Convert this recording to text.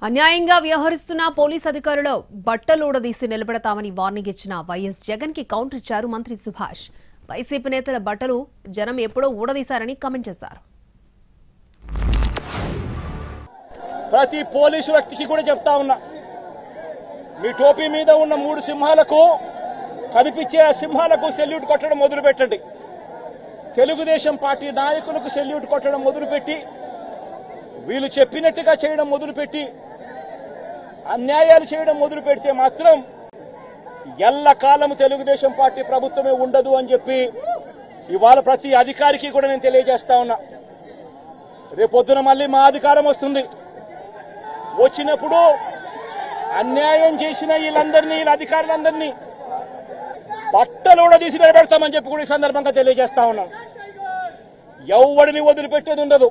అన్యాయంగా వ్యవహరిస్తున్న పోలీస్ అధికారులు బట్టలూడదీసి నిలబెడతామని వార్నింగ్ ఇచ్చిన వైఎస్ జగన్ కి కౌంటర్ ఇచ్చారు మంత్రి సుభాష్. వైసీపీ నేతల బట్టలు జనం ఎప్పుడో ఊడదీశారని కామెంట్ చేశారు. ప్రతి పోలీసు వ్యక్తికి కూడా చెప్తా ఉన్నా, మీ టోపీ మీద ఉన్న 3 సింహాలకు కనిపించే సింహాలకు సెల్యూట్ కొట్టడం మొదలుపెట్టండి. తెలుగుదేశం పార్టీ నాయకులకు సెల్యూట్ కొట్టడం మొదలుపెట్టి వీళ్ళు చెప్పినట్టుగా చేయడం మొదలుపెట్టి అన్యాయాలు చేయడం మొదలు పెడితే మాత్రం ఎల్లకాలం తెలుగుదేశం పార్టీ ప్రభుత్వమే ఉండదు అని చెప్పి ఇవాళ ప్రతి అధికారికి కూడా నేను తెలియజేస్తా ఉన్నా. రేపొద్దున మళ్ళీ మా అధికారం వస్తుంది. వచ్చినప్పుడు అన్యాయం చేసిన వీళ్ళందరినీ, వీళ్ళ అధికారులందరినీ బట్టలు కూడా తీసి నిలబెడతామని చెప్పి కూడా ఈ సందర్భంగా తెలియజేస్తా ఉన్నాను. ఎవరిని వదిలిపెట్టేది ఉండదు.